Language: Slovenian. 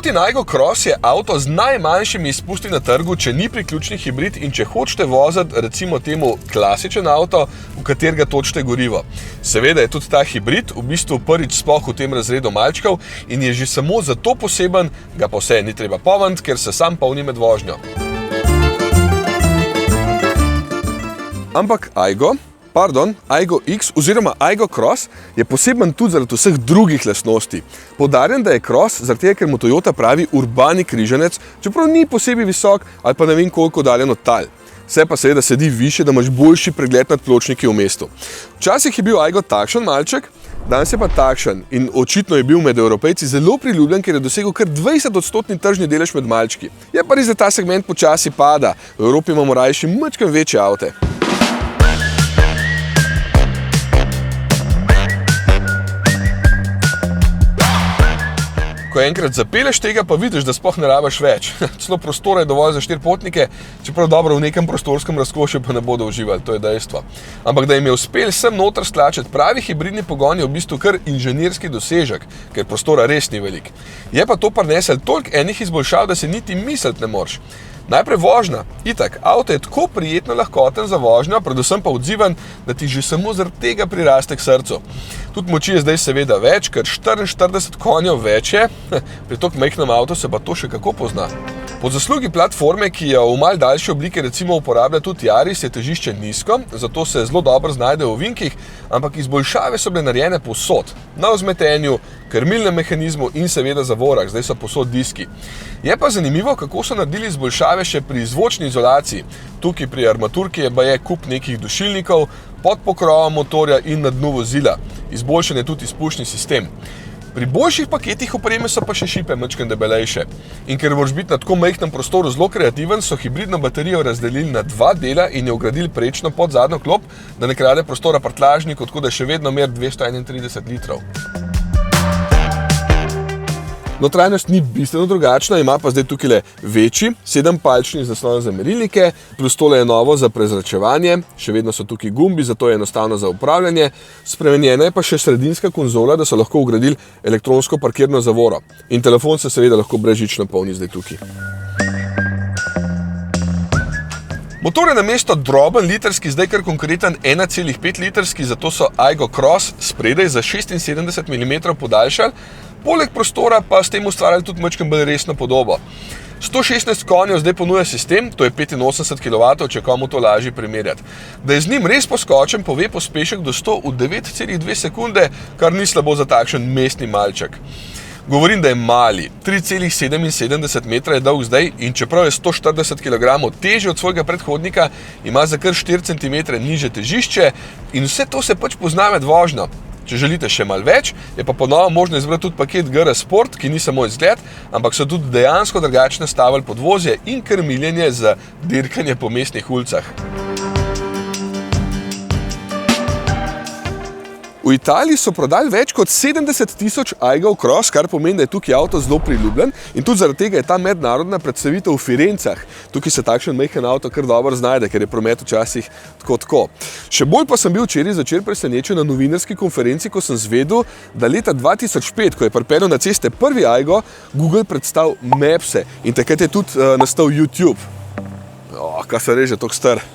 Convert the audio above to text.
Toyotin Aygo Cross je avto z najmanjšimi izpusti na trgu, če ni priključni hibrid in če hočete voziti, recimo temu, klasičen avto, v katerega točite gorivo. Seveda je tudi ta hibrid v bistvu prvič sploh v tem razredu malčkov in je že samo zato poseben, ga pa vse ni treba polniti, ker se sam polni med vožnjo. Ampak Aygo X oziroma Aygo Cross je poseben tudi zaradi vseh drugih lastnosti. Poudarjam, da je Cross zaradi tega, ker mu Toyota pravi urbani križanec, čeprav ni posebej visok ali pa ne vem koliko daljen od tal. Vse pa seveda sedi višje, da imaš boljši pregled nad pločniki v mestu. Včasih je bil Aygo takšen malček, danes je pa takšen in očitno je bil med Evropejci zelo priljubljen, ker je dosegel kar 20% tržni delež med malčki. Je pa res, da ta segment počasi pada. V Evropi imamo rajši majčkeno večje avte. Ko enkrat zapelješ tega, pa vidiš, da sploh ne rabiš več. Celo prostora je dovolj za 4 potnike, čeprav dobro v nekem prostorskem razkošju pa ne bodo uživali, to je dejstvo. Ampak da jim je uspel sem noter stlačiti pravi hibridni pogon je v bistvu kar inženirski dosežek, ker prostora res ni velik. Je pa to prinesel toliko enih izboljšav, da se niti misliti ne moreš. Najprej vožnja. Itak, avto je tako prijetno lahkoten za vožnjo, predvsem pa odziven, da ti že samo zaradi tega priraste k srcu. Tudi moči je zdaj seveda več, ker 44 konjev več je, pri toliko majhnem avtu se pa to še kako pozna. Po zaslugi platforme, ki jo v malo daljši obliki recimo uporablja tudi Yaris, je težišče nizko, zato se zelo dobro znajde v ovinkih, ampak izboljšave so bile narejene povsod. Na vzmetenju, krmilnem mehanizmu in seveda zavorah, zdaj so povsod diski. Je pa zanimivo, kako so naredili izboljšave še pri zvočni izolaciji. Tukaj pri armaturki je baje kup nekih dušilnikov, pod pokrovom motorja in na dnu vozila. Izboljšan je tudi izpušni sistem. Pri boljših paketih opreme so pa še šipe majčkeno debelejše. In ker moraš biti na tako majhnem prostoru zelo kreativen, so hibridno baterijo razdelili na 2 dela in jo vgradili prečno pod zadnjo klop, da ne krade prostora prtljažniku, tako da še vedno meri 231 litrov. Notranjost ni bistveno drugačna, ima pa zdaj tukaj večji, 7-palčni zaslon za merilnike, plus tole je novo za prezračevanje, še vedno so tukaj gumbi, zato je enostavno za upravljanje. Spremenjena je pa še sredinska konzola, da so lahko vgradili elektronsko parkirno zavoro. In telefon se seveda lahko brezžično polni zdaj tukaj. Motor je namesto droben litrski zdaj kar konkreten 1,5 litrski, zato so Aygo Cross spredaj za 76 mm podaljšali, poleg prostora pa s tem ustvarjali tudi majčkeno bolj resno podobo. 116 konjev zdaj ponuja sistem, to je 85 kW, če komu to lažje primerjati. Da je z njim res poskočen, pove pospešek do 100 v 9,2 sekunde, kar ni slabo za takšen mestni malček. Govorim, da je mali, 3,77 metra je dolg zdaj in čeprav je 140 kg težji od svojega predhodnika, ima za kar 4 cm nižje težišče in vse to se pač pozna med vožnjo. Če želite še malo več, je pa ponovno možno izbrati tudi paket GR Sport, ki ni samo izgled, ampak so tudi dejansko drugačne stavili podvozje in krmiljenje za dirkanje po mestnih ulicah. V Italiji so prodali več kot 70 000 Aygo Cross, kar pomeni, da je tukaj avto zelo priljubljen in tudi zaradi tega je ta mednarodna predstavitev v Firencah. Tukaj se takšen majhen avto kar dobro znajde, ker je promet včasih tako. Še bolj pa sem bil včeraj zvečer presenečen na novinarski konferenci, ko sem zvedel, da leta 2005, ko je pripeljal na ceste prvi Aygo, Google predstavil Mapse in takrat je tudi nastal YouTube. Kaj se reže, toliko star.